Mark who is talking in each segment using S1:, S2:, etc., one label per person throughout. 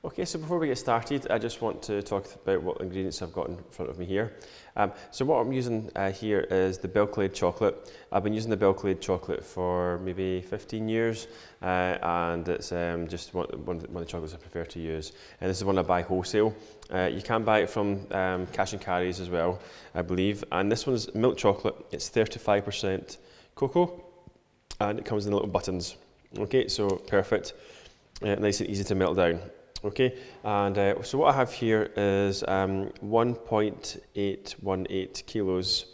S1: Okay, so before we get started, I just want to talk about what ingredients I've got in front of me here. So what I'm using here is the Belclade chocolate. I've been using the Belclade chocolate for maybe 15 years, and it's just one of the chocolates I prefer to use. And this is one I buy wholesale. You can buy it from cash and carries as well, I believe. And this one's milk chocolate. It's 35% cocoa, and it comes in little buttons. Okay, so perfect. Nice and easy to melt down. Okay, and so what I have here is 1.818 kilos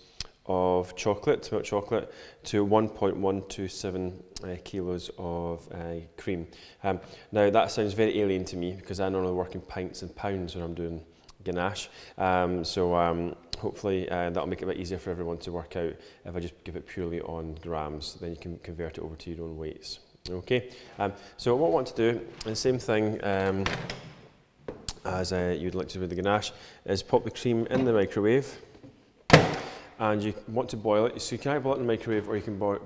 S1: of chocolate, milk chocolate, to 1.127 kilos of cream. Now that sounds very alien to me because I normally work in pints and pounds when I'm doing ganache. Hopefully that'll make it a bit easier for everyone to work out if I just give it purely on grams. Then you can convert it over to your own weights. Okay, so what I want to do, the same thing as you'd like to do with the ganache, is pop the cream in the microwave, and you want to boil it. So you can either boil it in the microwave or you can boil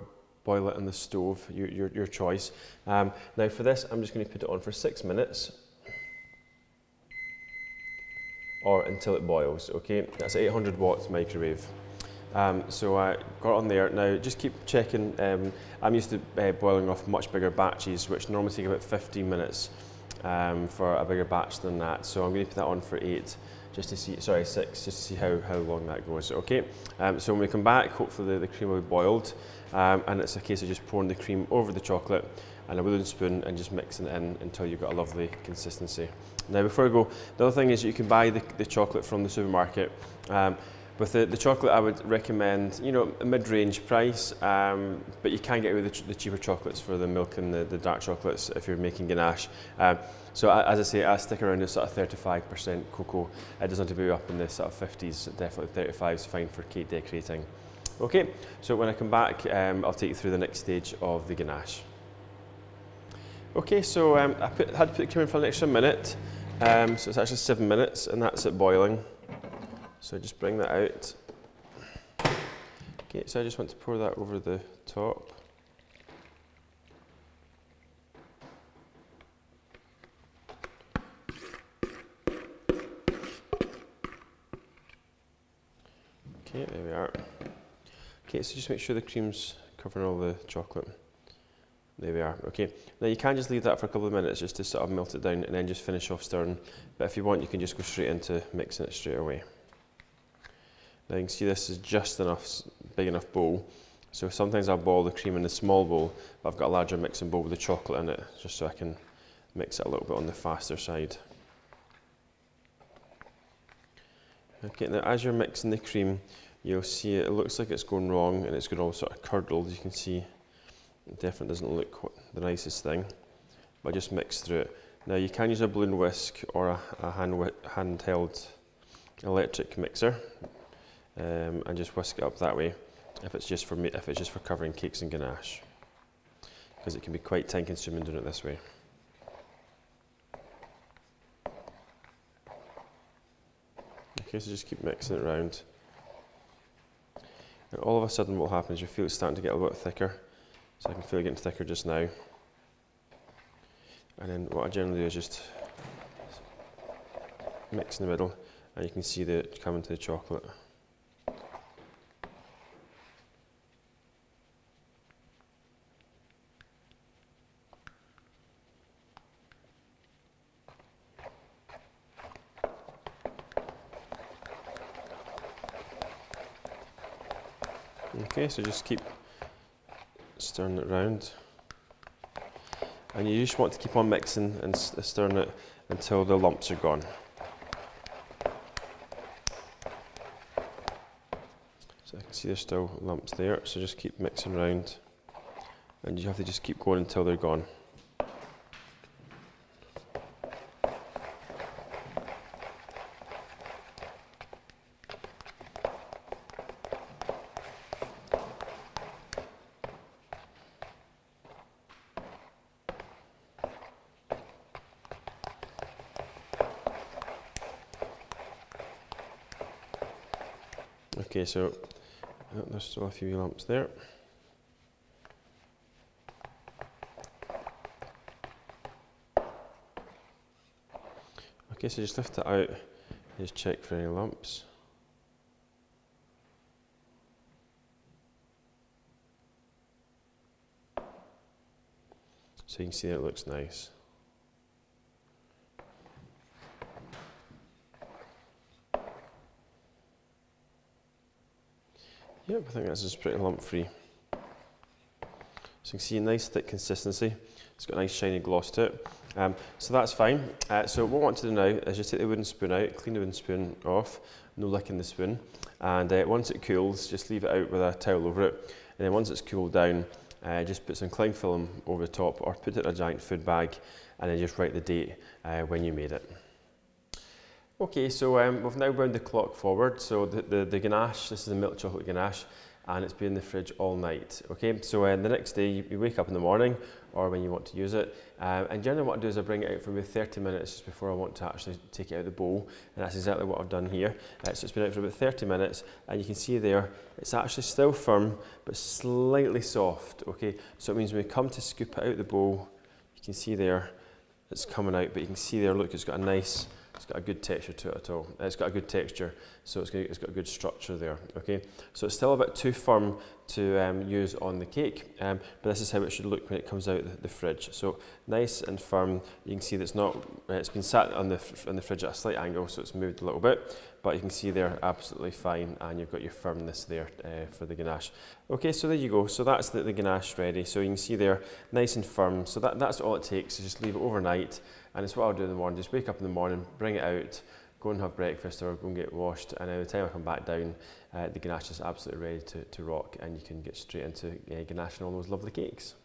S1: it on the stove, your choice. Now for this, I'm just going to put it on for 6 minutes, or until it boils. Okay, that's 800 watts microwave. So I got it on there. Now just keep checking. I'm used to boiling off much bigger batches, which normally take about 15 minutes for a bigger batch than that. So I'm going to put that on for 6, just to see how long that goes. Okay. So when we come back, hopefully the cream will be boiled, and it's a case of just pouring the cream over the chocolate and a wooden spoon and just mixing it in until you've got a lovely consistency. Now before I go, the other thing is you can buy the chocolate from the supermarket. With the chocolate, I would recommend, a mid-range price, but you can get away with the cheaper chocolates for the milk and the dark chocolates if you're making ganache. So as I say, I stick around this sort of 35% cocoa. It doesn't have to be up in the sort of 50s, definitely 35 is fine for cake decorating. Okay, so when I come back, I'll take you through the next stage of the ganache. Okay, so I had to put the cream in for an extra minute, so it's actually 7 minutes, and that's it boiling. So just bring that out. Okay, so I just want to pour that over the top. Okay, there we are. Okay, so just make sure the cream's covering all the chocolate. There we are. Okay, now you can just leave that for a couple of minutes just to sort of melt it down and then just finish off stirring. But if you want, you can just go straight into mixing it straight away. Now you can see this is just big enough bowl. So sometimes I'll boil the cream in a small bowl, but I've got a larger mixing bowl with the chocolate in it, just so I can mix it a little bit on the faster side. Okay, now as you're mixing the cream, you'll see it looks like it's going wrong and it's going all sort of curdled. You can see it definitely doesn't look the nicest thing, but just mix through it. Now you can use a balloon whisk or a handheld electric mixer. And just whisk it up that way if it's just for covering cakes and ganache, because it can be quite time consuming doing it this way. Okay, so just keep mixing it around, and all of a sudden what will happen is you feel it's starting to get a little bit thicker. So I can feel it getting thicker just now, and then what I generally do is just mix in the middle, and you can see that coming to the chocolate. Okay, so just keep stirring it around, and you just want to keep on mixing and stirring it until the lumps are gone. So I can see there's still lumps there, so just keep mixing around, and you have to just keep going until they're gone. Okay, so there's still a few lumps there. Okay, so just lift it out, just check for any lumps. So you can see that it looks nice. Yep, I think this is pretty lump free. So you can see a nice thick consistency. It's got a nice shiny gloss to it. So that's fine. So what I want to do now is just take the wooden spoon out, clean the wooden spoon off, no licking the spoon. And once it cools, just leave it out with a towel over it. And then once it's cooled down, just put some cling film over the top or put it in a giant food bag and then just write the date when you made it. Okay, so we've now wound the clock forward. So the ganache, this is the milk chocolate ganache, and it's been in the fridge all night. Okay, so the next day you wake up in the morning or when you want to use it, and generally what I do is I bring it out for about 30 minutes just before I want to actually take it out of the bowl, and that's exactly what I've done here. So it's been out for about 30 minutes, and you can see there it's actually still firm but slightly soft. Okay, so it means when we come to scoop it out of the bowl, you can see there it's coming out, but you can see there, look, it's got a nice, it's got a good texture to it at all. It's got a good texture, so it's got a good structure there, okay? So it's still a bit too firm to use on the cake, but this is how it should look when it comes out the fridge. So nice and firm. You can see that it's been sat on the fridge at a slight angle, so it's moved a little bit, but you can see they're absolutely fine, and you've got your firmness there for the ganache. Okay, so there you go. So that's the ganache ready. So you can see they're nice and firm. So that's all it takes, is just leave it overnight. And it's what I'll do in the morning, just wake up in the morning, bring it out, go and have breakfast or go and get washed, and by the time I come back down, the ganache is absolutely ready to rock, and you can get straight into ganaching all those lovely cakes.